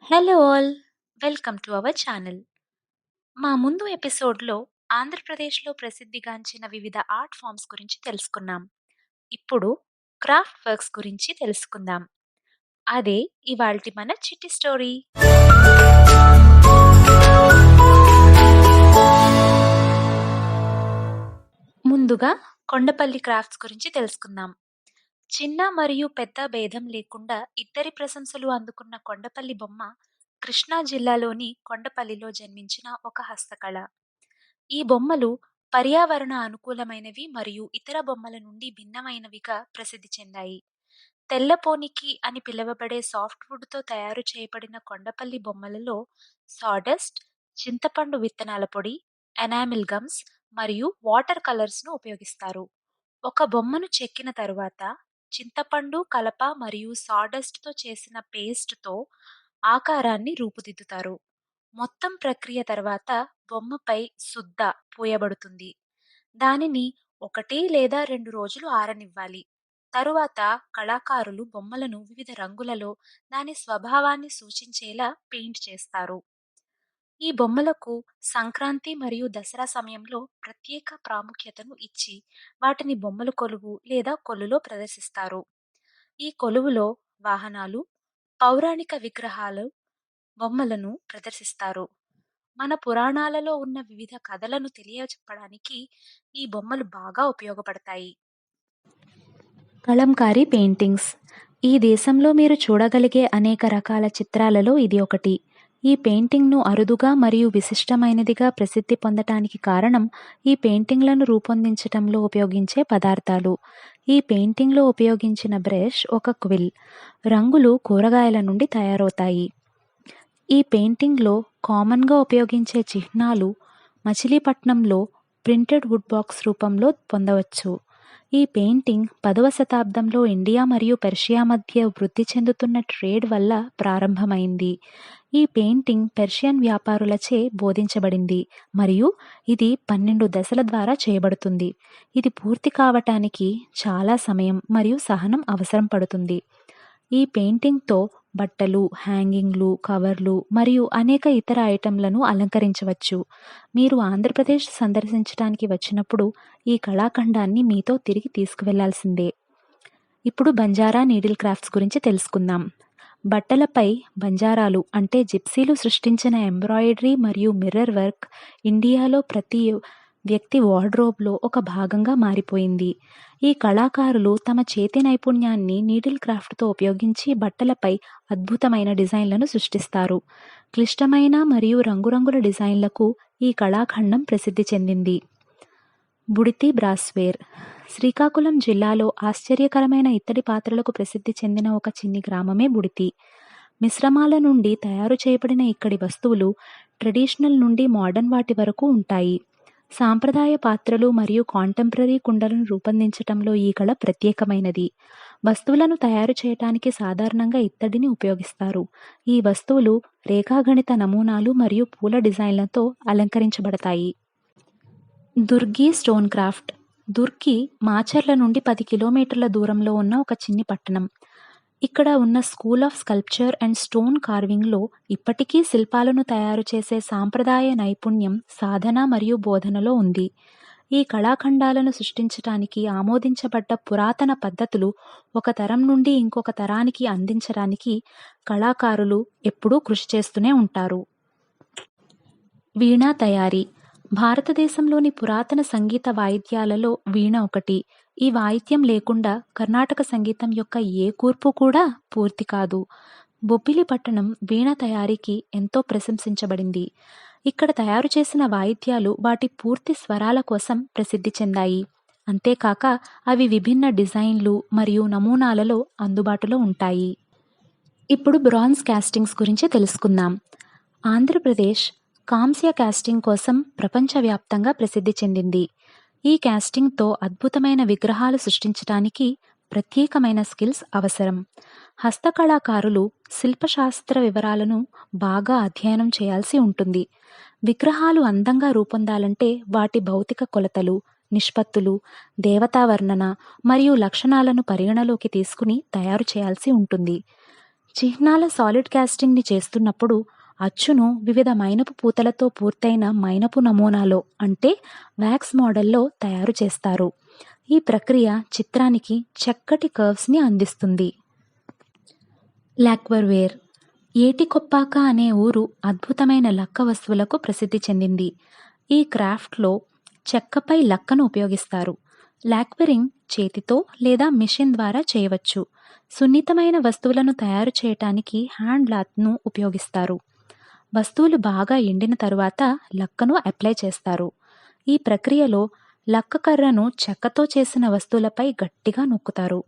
Hello all, welcome to our channel. మా ముందు ఎపిసోడ్లో ఆంధ్రప్రదేశ్లో ప్రసిద్ధిగాంచిన వివిధ ఆర్ట్ ఫామ్స్ గురించి తెలుసుకున్నాం. ఇప్పుడు క్రాఫ్ట్ వర్క్స్ గురించి తెలుసుకుందాం. అదే ఇవాల్టి మన చిట్టి స్టోరీ. ముందుగా కొండపల్లి క్రాఫ్ట్స్ గురించి తెలుసుకుందాం. చిన్న మరియు పెద్ద భేదం లేకుండా ఇద్దరి ప్రశంసలు అందుకున్న కొండపల్లి బొమ్మ కృష్ణా జిల్లాలోని కొండపల్లిలో జన్మించిన ఒక హస్తకళ. ఈ బొమ్మలు పర్యావరణ అనుకూలమైనవి మరియు ఇతర బొమ్మల నుండి భిన్నమైనవిగా ప్రసిద్ధి చెందాయి. తెల్లపోనికి అని పిలువబడే సాఫ్ట్‌వుడ్‌తో తయారు చేయబడిన కొండపల్లి బొమ్మలలో సాడస్ట్, చింతపండు విత్తనాల పొడి, ఎనామిల్ గమ్స్ మరియు వాటర్ కలర్స్‌ను ఉపయోగిస్తారు. ఒక బొమ్మను చెక్కిన తరువాత చింతపండు, కలప మరియు సాడస్ట్‌తో చేసిన పేస్ట్‌తో ఆకారాన్ని రూపుదిద్దుతారు. మొత్తం ప్రక్రియ తర్వాత బొమ్మపై సుద్ద పూయబడుతుంది. దానిని 1 లేదా 2 రోజులు ఆరనివ్వాలి. తరువాత కళాకారులు బొమ్మలను వివిధ రంగులలో దాని స్వభావాన్ని సూచించేలా పెయింట్ చేస్తారు. ఈ బొమ్మలకు సంక్రాంతి మరియు దసరా సమయంలో ప్రత్యేక ప్రాముఖ్యతను ఇచ్చి వాటిని బొమ్మల కొలువు లేదా కొలులో ప్రదర్శిస్తారు. ఈ కొలువులో వాహనాలు, పౌరాణిక విగ్రహాలు బొమ్మలను ప్రదర్శిస్తారు. మన పురాణాలలో ఉన్న వివిధ కథలను తెలియచెప్పడానికి ఈ బొమ్మలు బాగా ఉపయోగపడతాయి. కలంకారీ పెయింటింగ్స్. ఈ దేశంలో మీరు చూడగలిగే అనేక రకాల చిత్రాలలో ఇది ఒకటి. ఈ పెయింటింగ్ను అరుదుగా మరియు విశిష్టమైనదిగా ప్రసిద్ధి పొందటానికి కారణం ఈ పెయింటింగ్లను రూపొందించటంలో ఉపయోగించే పదార్థాలు. ఈ పెయింటింగ్లో ఉపయోగించిన బ్రష్ ఒక క్విల్. రంగులు కూరగాయల నుండి తయారవుతాయి. ఈ పెయింటింగ్లో కామన్గా ఉపయోగించే చిహ్నాలు మచిలీపట్నంలో ప్రింటెడ్ వుడ్ బాక్స్ రూపంలో పొందవచ్చు. ఈ పెయింటింగ్ 10వ శతాబ్దంలో ఇండియా మరియు పెర్షియా మధ్య వృద్ధి చెందుతున్న ట్రేడ్ వల్ల ప్రారంభమైంది. ఈ పెయింటింగ్ పెర్షియన్ వ్యాపారులచే బోధించబడింది మరియు ఇది 12 దశల ద్వారా చేయబడుతుంది. ఇది పూర్తి కావటానికి చాలా సమయం మరియు సహనం అవసరం పడుతుంది. ఈ పెయింటింగ్తో బట్టలు, హ్యాంగింగ్లు, కవర్లు మరియు అనేక ఇతర ఐటెంలను అలంకరించవచ్చు. మీరు ఆంధ్రప్రదేశ్ సందర్శించడానికి వచ్చినప్పుడు ఈ కళాఖండాన్ని మీతో తిరిగి తీసుకువెళ్లాల్సిందే. ఇప్పుడు బంజారా నీడిల్ క్రాఫ్ట్స్ గురించి తెలుసుకుందాం. బట్టలపై బంజారాలు అంటే జిప్సీలు సృష్టించిన ఎంబ్రాయిడరీ మరియు మిర్రర్ వర్క్ ఇండియాలో ప్రతి వ్యక్తి వార్డ్రోబ్లో ఒక భాగంగా మారిపోయింది. ఈ కళాకారులు తమ చేతి నైపుణ్యాన్ని నీడిల్ క్రాఫ్ట్తో ఉపయోగించి బట్టలపై అద్భుతమైన డిజైన్లను సృష్టిస్తారు. క్లిష్టమైన మరియు రంగురంగుల డిజైన్లకు ఈ కళాఖండం ప్రసిద్ధి చెందింది. బుడితి బ్రాస్వేర్. శ్రీకాకుళం జిల్లాలో ఆశ్చర్యకరమైన ఇత్తడి పాత్రలకు ప్రసిద్ధి చెందిన ఒక చిన్ని గ్రామమే బుడితి. మిశ్రమాల నుండి తయారు చేయబడిన ఇక్కడి వస్తువులు ట్రెడిషనల్ నుండి మోడర్న్ వాటి వరకు ఉంటాయి. సాంప్రదాయ పాత్రలు మరియు కాంటెంపరరీ కుండలను రూపొందించటంలో ఈ కళ ప్రత్యేకమైనది. వస్తువులను తయారు చేయటానికి సాధారణంగా ఇత్తడిని ఉపయోగిస్తారు. ఈ వస్తువులు రేఖాగణిత నమూనాలు మరియు పూల డిజైన్లతో అలంకరించబడతాయి. Durgi stone craft. దుర్గి మాచర్ల నుండి 10 కిలోమీటర్ల దూరంలో ఉన్న ఒక చిన్ని పట్టణం. ఇక్కడ ఉన్న school of sculpture and stone కార్వింగ్లో ఇప్పటికీ శిల్పాలను తయారు చేసే సాంప్రదాయ నైపుణ్యం సాధన మరియు బోధనలో ఉంది. ఈ కళాఖండాలను సృష్టించటానికి ఆమోదించబడ్డ పురాతన పద్ధతులు ఒక తరం నుండి ఇంకొక తరానికి అందించడానికి కళాకారులు ఎప్పుడూ కృషి చేస్తూనే ఉంటారు. వీణా తయారీ. భారతదేశంలోని పురాతన సంగీత వాయిద్యాలలో వీణ ఒకటి. ఈ వాయిద్యం లేకుండా కర్ణాటక సంగీతం యొక్క ఏ కూర్పు కూడా పూర్తి కాదు. బొబ్బిలి పట్టణం వీణ తయారీకి ఎంతో ప్రశంసించబడింది. ఇక్కడ తయారు చేసిన వాయిద్యాలు వాటి పూర్తి స్వరాల కోసం ప్రసిద్ధి చెందాయి. అంతేకాక అవి విభిన్న డిజైన్లు మరియు నమూనాలలో అందుబాటులో ఉంటాయి. ఇప్పుడు బ్రాంజ్ కాస్టింగ్స్ గురించి తెలుసుకుందాం. ఆంధ్రప్రదేశ్ కాంస్య కాస్టింగ్ కోసం ప్రపంచవ్యాప్తంగా ప్రసిద్ధి చెందింది. ఈ కాస్టింగ్తో అద్భుతమైన విగ్రహాలు సృష్టించడానికి ప్రత్యేకమైన స్కిల్స్ అవసరం. హస్తకళాకారులు శిల్పశాస్త్ర వివరాలను బాగా అధ్యయనం చేయాల్సి ఉంటుంది. విగ్రహాలు అందంగా రూపొందాలంటే వాటి భౌతిక కొలతలు, నిష్పత్తులు, దేవతా వర్ణన మరియు లక్షణాలను పరిగణలోకి తీసుకుని తయారు చేయాల్సి ఉంటుంది. చిహ్నాల సాలిడ్ కాస్టింగ్ని చేస్తున్నప్పుడు అచ్చును వివిధ మైనపు పూతలతో పూర్తయిన మైనపు నమూనాలో అంటే వ్యాక్స్ మోడల్లో తయారు చేస్తారు. ఈ ప్రక్రియ చిత్రానికి చక్కటి కర్వ్స్ని అందిస్తుంది. లాక్వర్వేర్. ఏటికొప్పాక అనే ఊరు అద్భుతమైన లక్క వస్తువులకు ప్రసిద్ధి చెందింది. ఈ క్రాఫ్ట్లో చెక్కపై లక్కను ఉపయోగిస్తారు. లాక్వెరింగ్ చేతితో లేదా మిషన్ ద్వారా చేయవచ్చు. సున్నితమైన వస్తువులను తయారు చేయటానికి హ్యాండ్ లాత్ను ఉపయోగిస్తారు. వస్తువులు బాగా ఎండిన తరువాత లక్కను అప్లై చేస్తారు. ఈ ప్రక్రియలో లక్క కర్రను చెక్కతో చేసిన వస్తువులపై గట్టిగా నొక్కుతారు.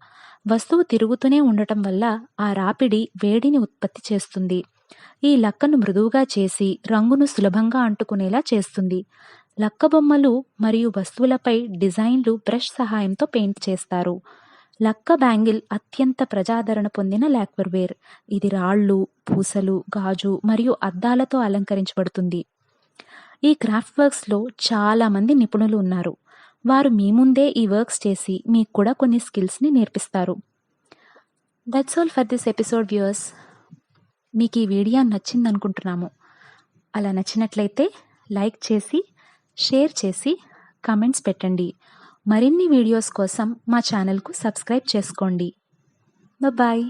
వస్తువు తిరుగుతూనే ఉండటం వల్ల ఆ రాపిడి వేడిని ఉత్పత్తి చేస్తుంది. ఈ లక్కను మృదువుగా చేసి రంగును సులభంగా అంటుకునేలా చేస్తుంది. లక్క బొమ్మలు మరియు వస్తువులపై డిజైన్లు బ్రష్ సహాయంతో పెయింట్ చేస్తారు. లక్క బ్యాంగిల్ అత్యంత ప్రజాదరణ పొందిన లాక్వర్వేర్. ఇది రాళ్ళు, పూసలు, గాజు మరియు అద్దాలతో అలంకరించబడుతుంది. ఈ క్రాఫ్ట్ వర్క్స్లో చాలామంది నిపుణులు ఉన్నారు. వారు మీ ముందే ఈ వర్క్స్ చేసి మీకు కూడా కొన్ని స్కిల్స్ని నేర్పిస్తారు. That's all for this episode viewers. మీకు ఈ వీడియో నచ్చిందనుకుంటున్నాము. అలా నచ్చినట్లయితే లైక్ చేసి, షేర్ చేసి, కామెంట్స్ పెట్టండి. మరిన్ని వీడియోస్ కోసం మా ఛానల్కు సబ్స్క్రైబ్ చేసుకోండి. బాయ్.